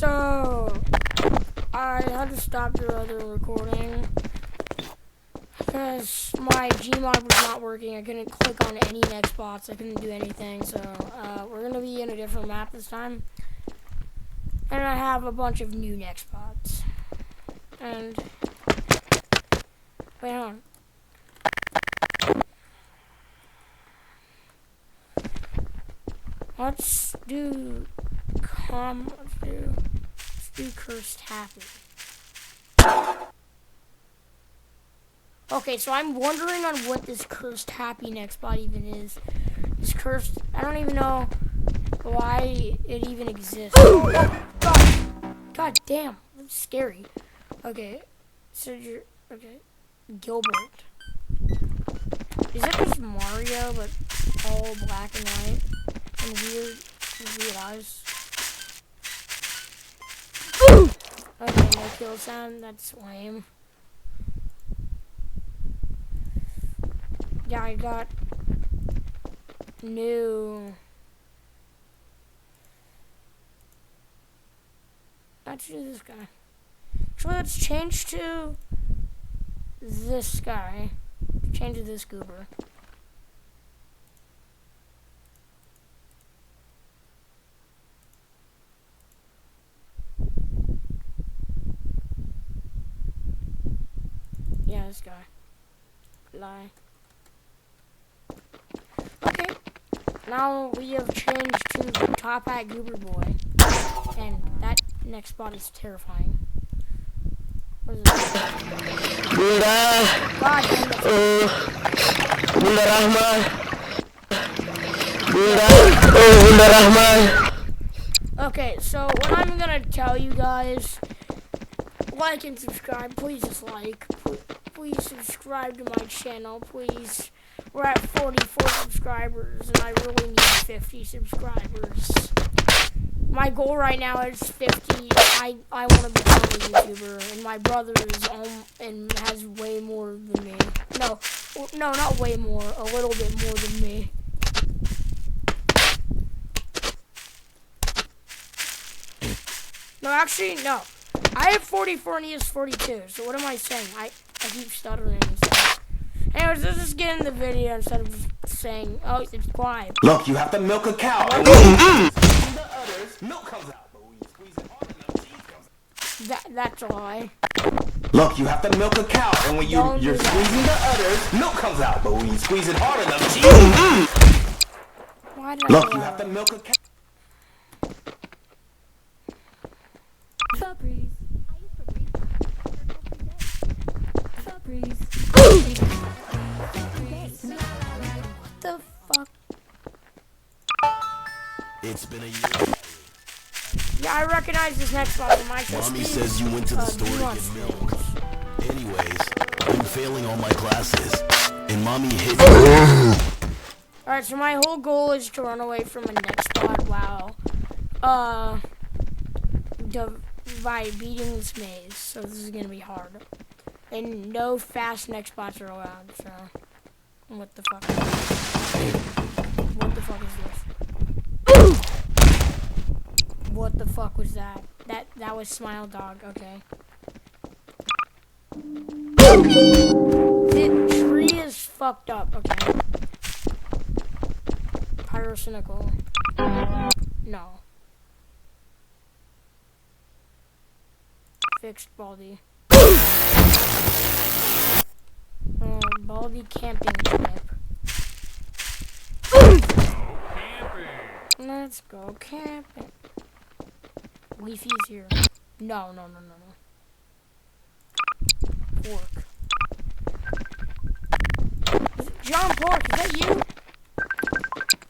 So I had to stop the other recording because my gmod was not working. I couldn't click on any next spots. I couldn't do anything. So we're gonna be in a different map this time, and I have a bunch of new next spots. And wait on. Let's do cursed happy. Okay, so I'm wondering on what this cursed happy next spot even is. This cursed, I don't even know why it even exists. God damn, that's scary. Okay, so you're, okay, Gilbert. Is it just Mario, but all black and white and weird eyes? Okay, no kill sound, that's lame. Yeah, I got new. Let's do this guy. Actually, let's change to this guy. Change to this goober. Yeah, this guy. Lie. Okay. Now we have changed to the top hat goober boy. And that next spot is terrifying. What is this? God damn it. Bunda Rahman. Okay, so what I'm gonna tell you guys, like and subscribe. Please just like. Please subscribe to my channel, please. We're at 44 subscribers, and I really need 50 subscribers. My goal right now is 50. I want to become a YouTuber, and my brother is and has way more than me. No, not way more. A little bit more than me. No, actually, no. I have 44 and he has 42. So what am I saying? I keep stuttering and stuff. Anyways, let's just get in the video instead of just saying, oh, it's live. Look, you have to milk a cow. Milk comes out. That's a lie. Look, you have to milk a cow, and when you're squeezing the udders, milk comes out. But when you squeeze it hard enough, Why did look, you have to milk a cow. What the fuck? It's been a year. Yeah, I recognize this next one. Mommy says you went to the store to get milk. Anyways, I'm failing all my classes, and Mommy hit me. Alright, so my whole goal is to run away from a next spot while, by beating this maze. So this is gonna be hard. And no fast next spots are allowed, so. What the fuck? What the fuck is this? What the fuck was that? That was Smile Dog, okay. The tree is fucked up, okay. Pyrocynical. No. Fixed Baldy. Baldy camping trip. Let's go camping. Leafy's here. No. Pork. John Pork, is that you?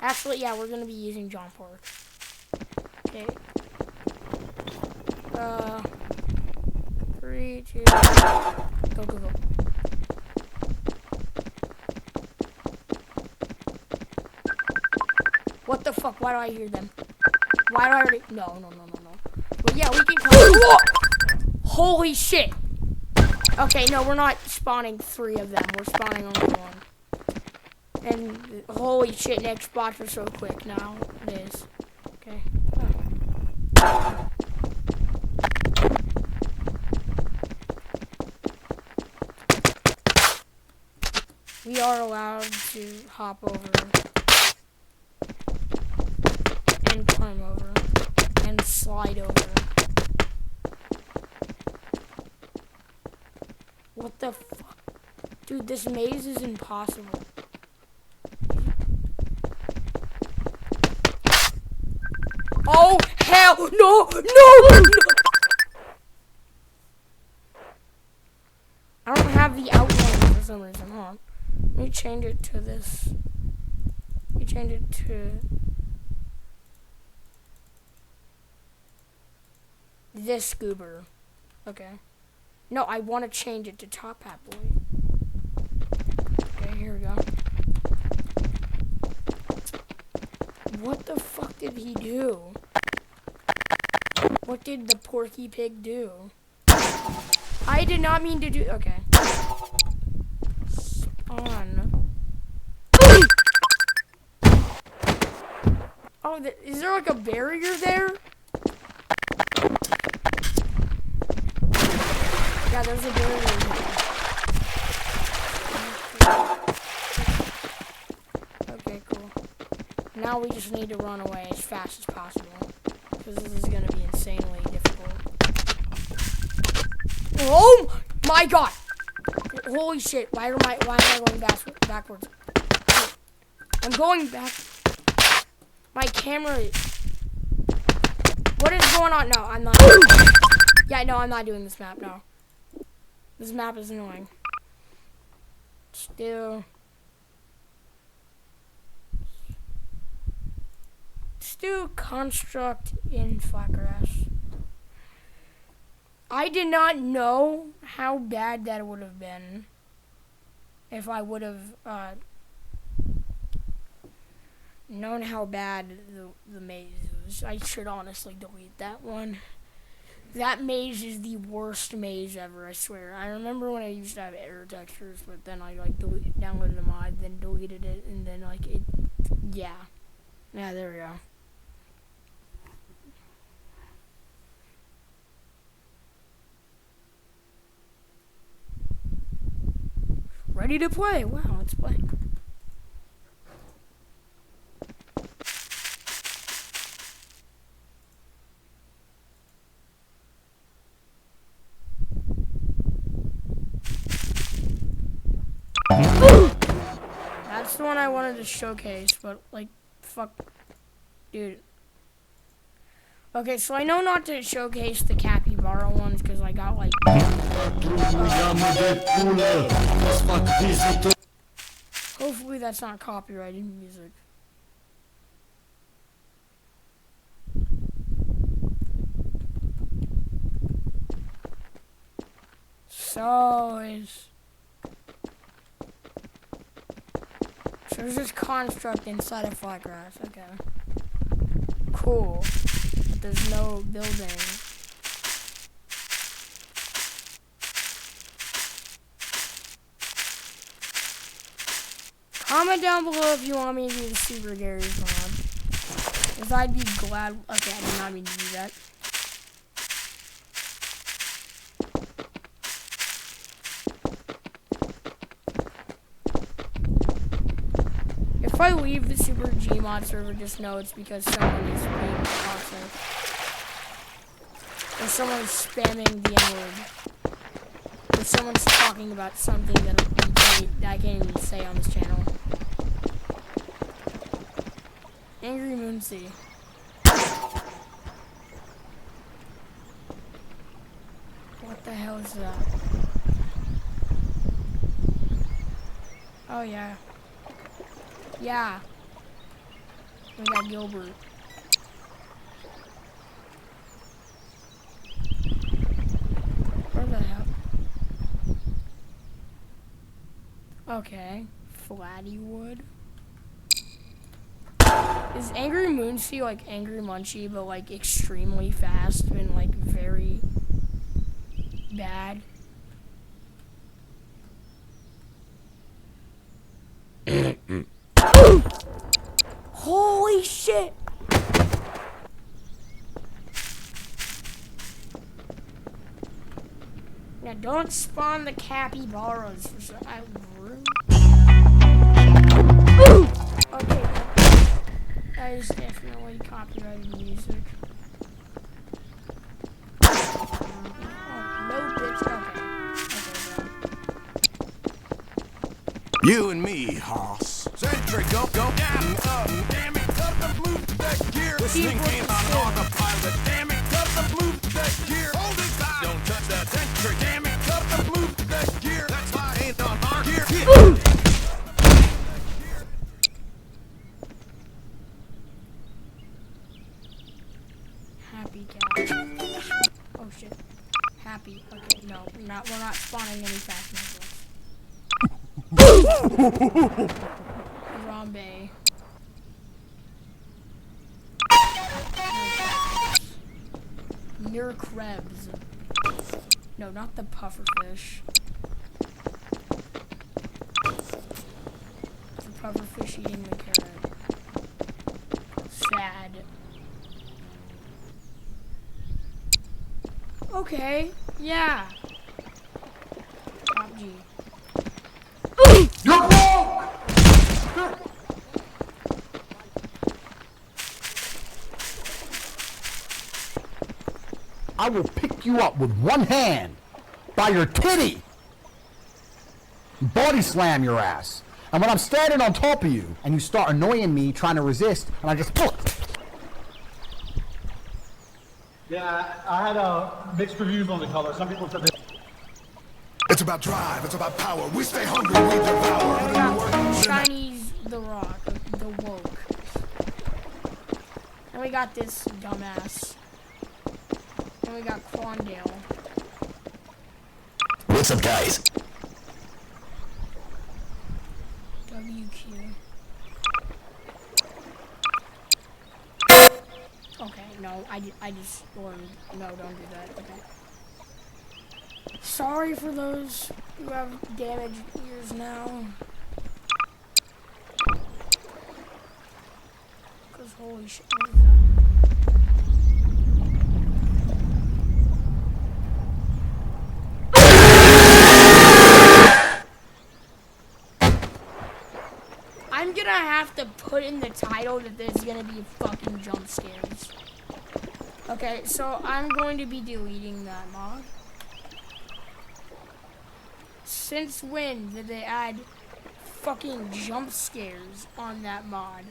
Actually, yeah, we're gonna be using John Pork. Okay. 3, 2, go. What the fuck? Why do I hear them? Why do I already? No. But yeah, we can come. Holy shit! Okay, no, we're not spawning 3 of them. We're spawning only 1. And holy shit, next spots are so quick now. It is. Okay. are allowed to hop over and climb over and slide over. What the fuck? Dude, this maze is impossible. Oh, hell, no, no, no! I don't have the outline for some reason. Hold on. Let me change it to this. Let me change it to this goober. Okay. No, I want to change it to Top Hat Boy. Okay, here we go. What the fuck did he do? What did the Porky Pig do? I did not mean to do. Okay. Spawn. Oh, is there like a barrier there? Yeah, there's a barrier. Okay, cool. Now we just need to run away as fast as possible, because this is going to be insanely difficult. Oh my god! Holy shit, why am I going backwards? I'm going back. My camera is... What is going on? No, I'm not. Yeah, no, I'm not doing this map, no. This map is annoying. Still construct in flatgrass. I did not know how bad that would have been if I would have known how bad the maze was. I should honestly delete that one. That maze is the worst maze ever, I swear. I remember when I used to have error textures, but then I like downloaded a mod, then deleted it, and then like it, yeah. Yeah, there we go. Ready to play. Wow, let's play. That's the one I wanted to showcase, but like, fuck, dude. Okay, so I know not to showcase the capybara ones because I got like. Hopefully that's not copyrighted music. So there's this construct inside of flatgrass. Okay. Cool. But there's no building. Comment down below if you want me to do the Super Gary's mod. If I'd be glad. Okay, I did not mean to do that. If I leave the Super Gmod server, just know it's because someone is being toxic. Or someone is spamming the N-word. Or someone's talking about something that I can't even say on this channel. Angry Moonsea. What the hell is that? Oh yeah. Yeah. We got Gilbert. Where the hell? Okay. Flattywood. Is Angry Moonsea like Angry Munchie, but like extremely fast and like very bad? Holy shit! Now don't spawn the capybaras for some. Okay, that is definitely copyrighted music. Oh, no bitch. Okay, bro. You and me, Hoss. Sentry, go, damn it, cut the move that gear. Listening game on autopilot. Damn it, cut the move that gear. Hold it back. Don't touch that sentry. Damn it, cut the move that gear. That's why I ain't on our gear. Happy cat. Oh shit. Happy. Okay, no, we're not spawning any fast niggas. Harambe. Near Krebs. No, not the pufferfish. The pufferfish eating the carrot. Sad. Okay, yeah. Top G. You're broke! I will pick you up with one hand by your titty and body slam your ass. And when I'm standing on top of you and you start annoying me trying to resist and I just pull it. Yeah, I had mixed reviews on the color. Some people said It's about drive, it's about power. We stay hungry, we devour. We got Chinese The Rock, the woke. And we got this dumbass. And we got Quandale. What's up, guys? WQ. Okay, no, I just learned. No, don't do that. Okay. Sorry for those who have damaged ears now. Cause holy shit, what is that? I'm gonna have to put in the title that there's gonna be fucking jump scares. Okay, so I'm going to be deleting that mod. Since when did they add fucking jump scares on that mod?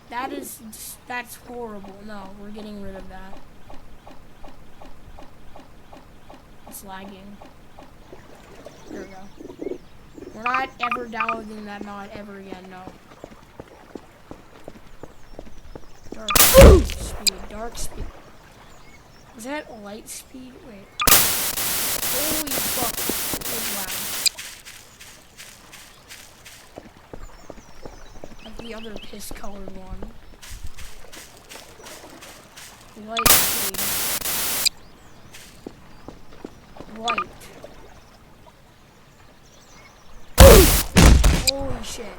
That's horrible. No, we're getting rid of that. It's lagging. There we go. We're not ever downloading that mod ever again, no. Dark speed, dark speed. Was that light speed? Wait. Holy fuck. It was loud. Like the other piss colored one. Light speed. Light. Holy shit.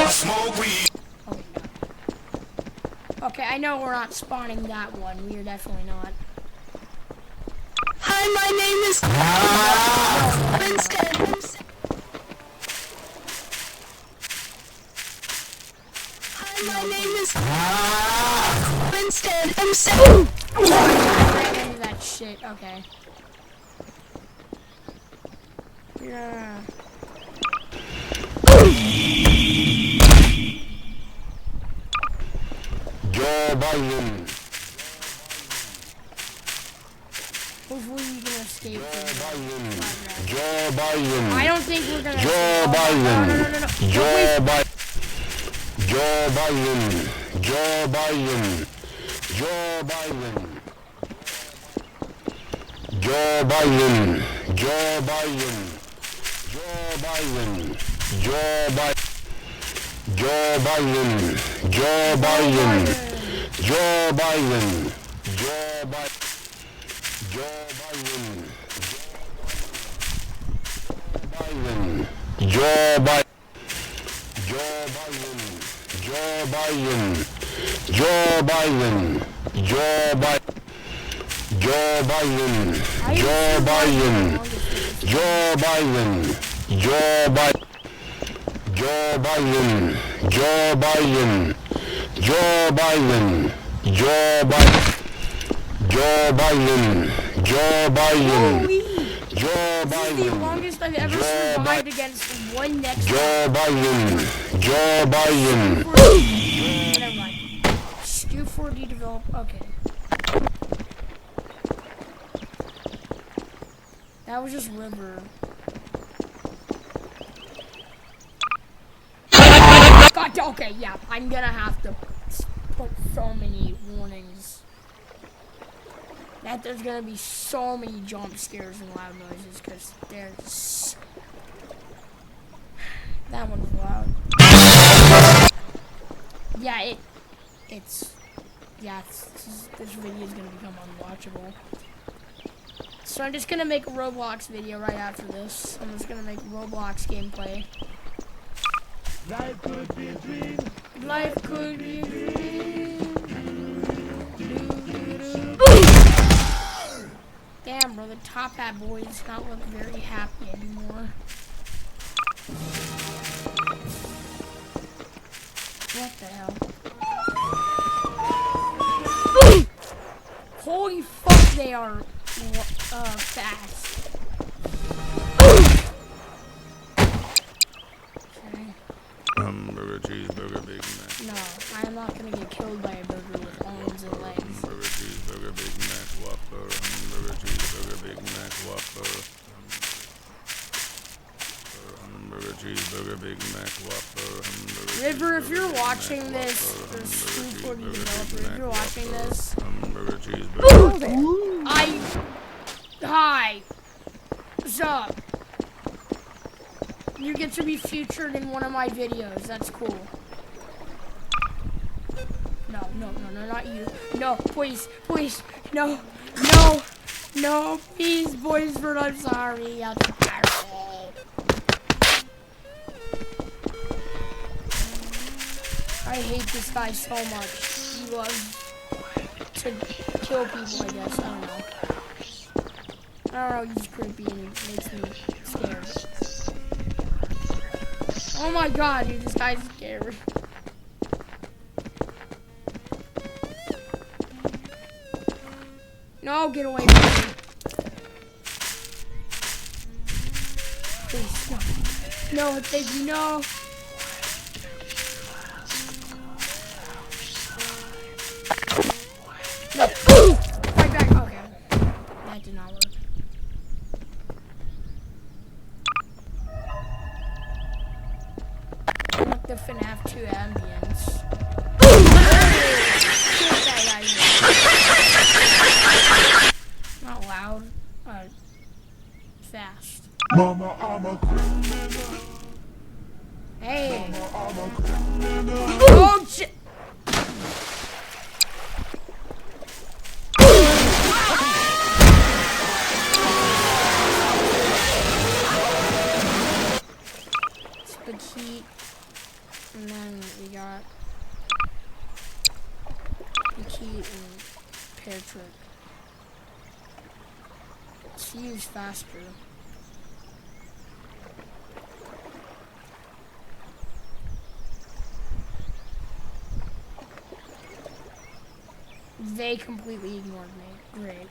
Smoke weed. Okay, I know we're not spawning that one. We are definitely not. Hi, my name is Winston. Hi, my name is Winston. I'm so. I ran into that shit. Okay. Yeah. Joe Biden. Hopefully you can escape. Joe Biden. I don't think we're gonna. Joe Biden. No. Joe Biden. Joe Biden. Joe Biden. Joe Biden. Joe Biden. Joe Biden. Joe Biden. Joe Biden. Joe Biden. Joe Biden. Joe Biden. Joe Biden. Joe Biden. Joe Biden. Joe Biden. Joe Biden. Joe Biden. Joe Biden. Joe Biden. Joe Biden. Joe Biden. Joe Biden. Joe Biden. Joe Biden. Joe Biden. Joe Biden. Joe Biden. Joe Biden. Holy! Joe This is the Biden. longest I've ever Joe survived against one next Joe Biden. Joe Biden. Never mind. Stu 4D develop. Okay. That was just river. God, okay, yeah. I'm gonna have to put so many warnings. That there's gonna be so many jump scares and loud noises, because there's... That one's loud. Yeah, this video is gonna become unwatchable. So I'm just gonna make a Roblox video right after this. I'm just gonna make Roblox gameplay. Life could be a dream. Life could be a dream. Damn, bro, the Top Hat boy does not look very happy anymore. What the hell? Holy fuck, they are fast. Okay. Hamburger, cheeseburger, Big Mac. No, I am not gonna get killed by a burger with arms and legs. Hamburger, cheeseburger, Big Mac, Whopper. Hamburger, cheeseburger, Big Mac, Whopper. Hamburger, cheeseburger, Big Mac, Whopper. River, if you're watching this, or Stu40 developer, if you're watching this, Hamburger, cheeseburger. hi, what's up? You get to be featured in one of my videos. That's cool. No, not you. No, please, no, please, boys, I'm sorry. I'm sorry. I hate this guy so much. He loves to kill people, I guess. I don't know, he's creepy and he makes me scared. Oh my god, dude, this guy's scary. No, get away from me. Please, no. No, thank you, no. No. Right back, okay. That did not work. Like the FNAF 2 ambience. Not loud, fast. Mama, I'm a criminal. Hey. Mama, I'm a criminal. Oh shit. Big heat, and then we got big heat and pear trick. She used faster. They completely ignored me. Great.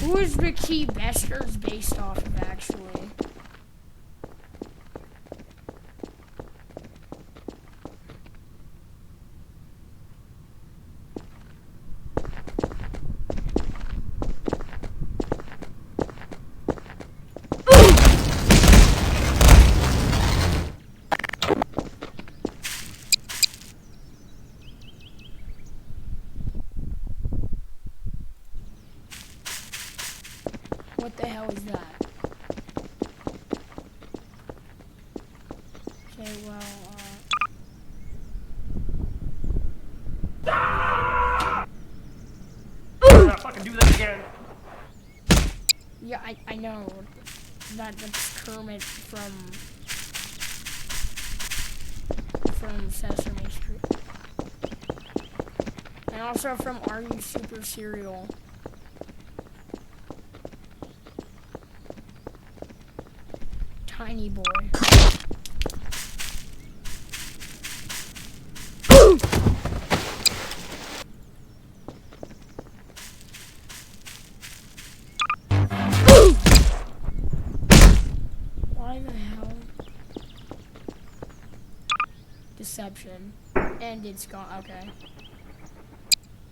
Who is Ricky Besters based off of, actually? What the hell is that? Okay, well, I'm gonna fucking do that again. yeah, I know. That's Kermit from Sesame Street. And also from Are You Super Cereal. Tiny boy. Why the hell? Deception. And it's gone. Okay.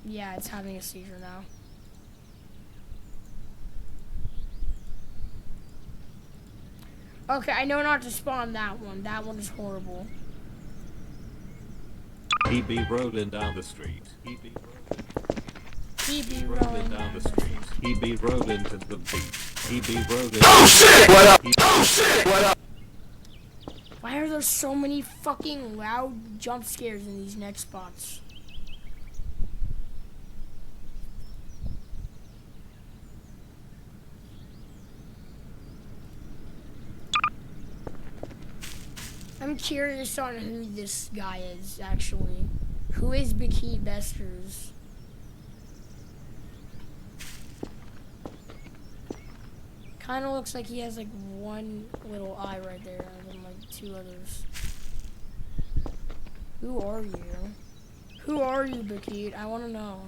Yeah, it's having a seizure now. Okay, I know not to spawn that one. That one is horrible. He be rolling down the street. He be Rolling rolling down the street. He be rolling to the beat. He be rolling. Oh shit! What up? Oh shit! What up? Why are there so many fucking loud jump scares in these next spots? I'm curious on who this guy is, actually. Who is Bikini Besters? Kind of looks like he has like one little eye right there and then like two others. Who are you? Who are you, Bikini? I want to know.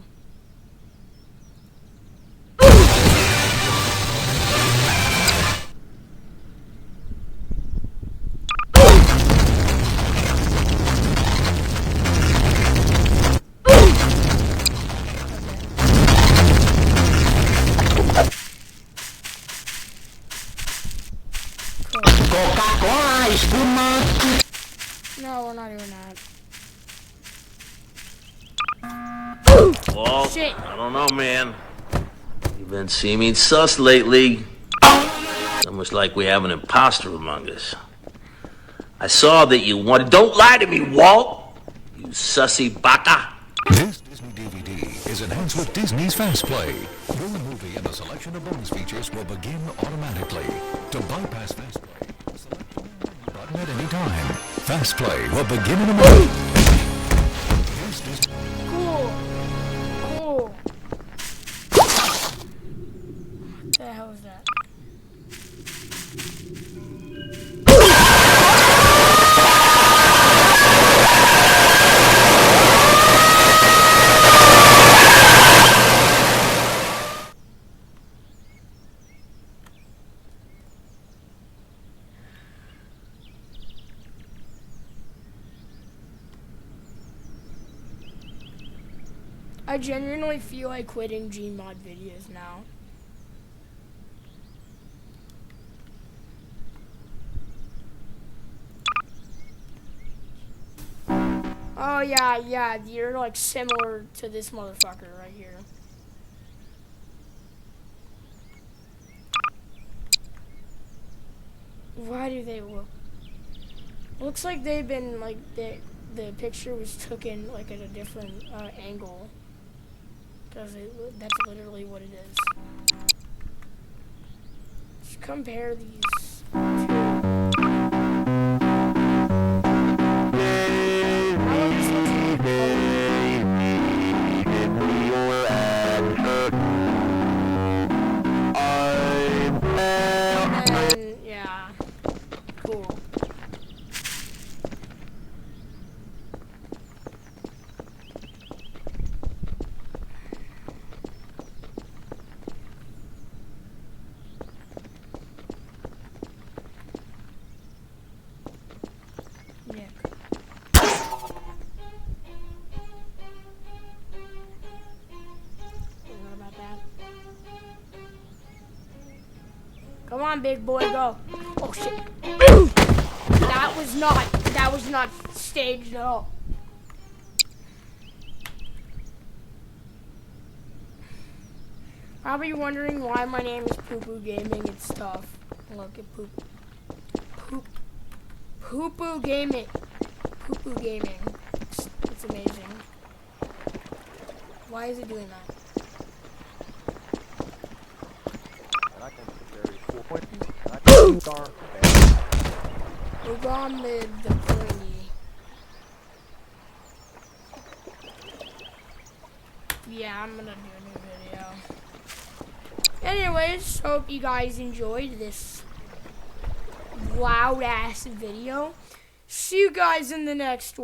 Coca-Cola is too much. No, we're not doing that. Well, Shit. I don't know, man. You've been seeming sus lately. Almost like we have an imposter among us. I saw that you wanted. Don't lie to me, Walt! You sussy baka. This Disney DVD is enhanced with Disney's Fast Play. Your movie and a selection of bonus features will begin automatically. To bypass Fast Play, select the button at any time. Fast Play will begin in a moment. This Disney... Cool. Cool. What the hell is that? I genuinely feel like quitting gmod videos now. Oh yeah, you're like similar to this motherfucker right here. Why do they look? Looks like they've been like the picture was taken like at a different angle. Because that's literally what it is. Just compare these two. And yeah, cool. Nick. What about that? Come on, big boy, go. Oh shit. That was not staged at all. Probably wondering why my name is Poo Poo Gaming. It's tough. Look at Poop. Poop. Poo-poo gaming. Poo-poo gaming. It's amazing. Why is it doing that? Muhammad the Pointy. Yeah, I'm gonna do a new video. Anyways, hope you guys enjoyed this loud ass video. See you guys in the next one.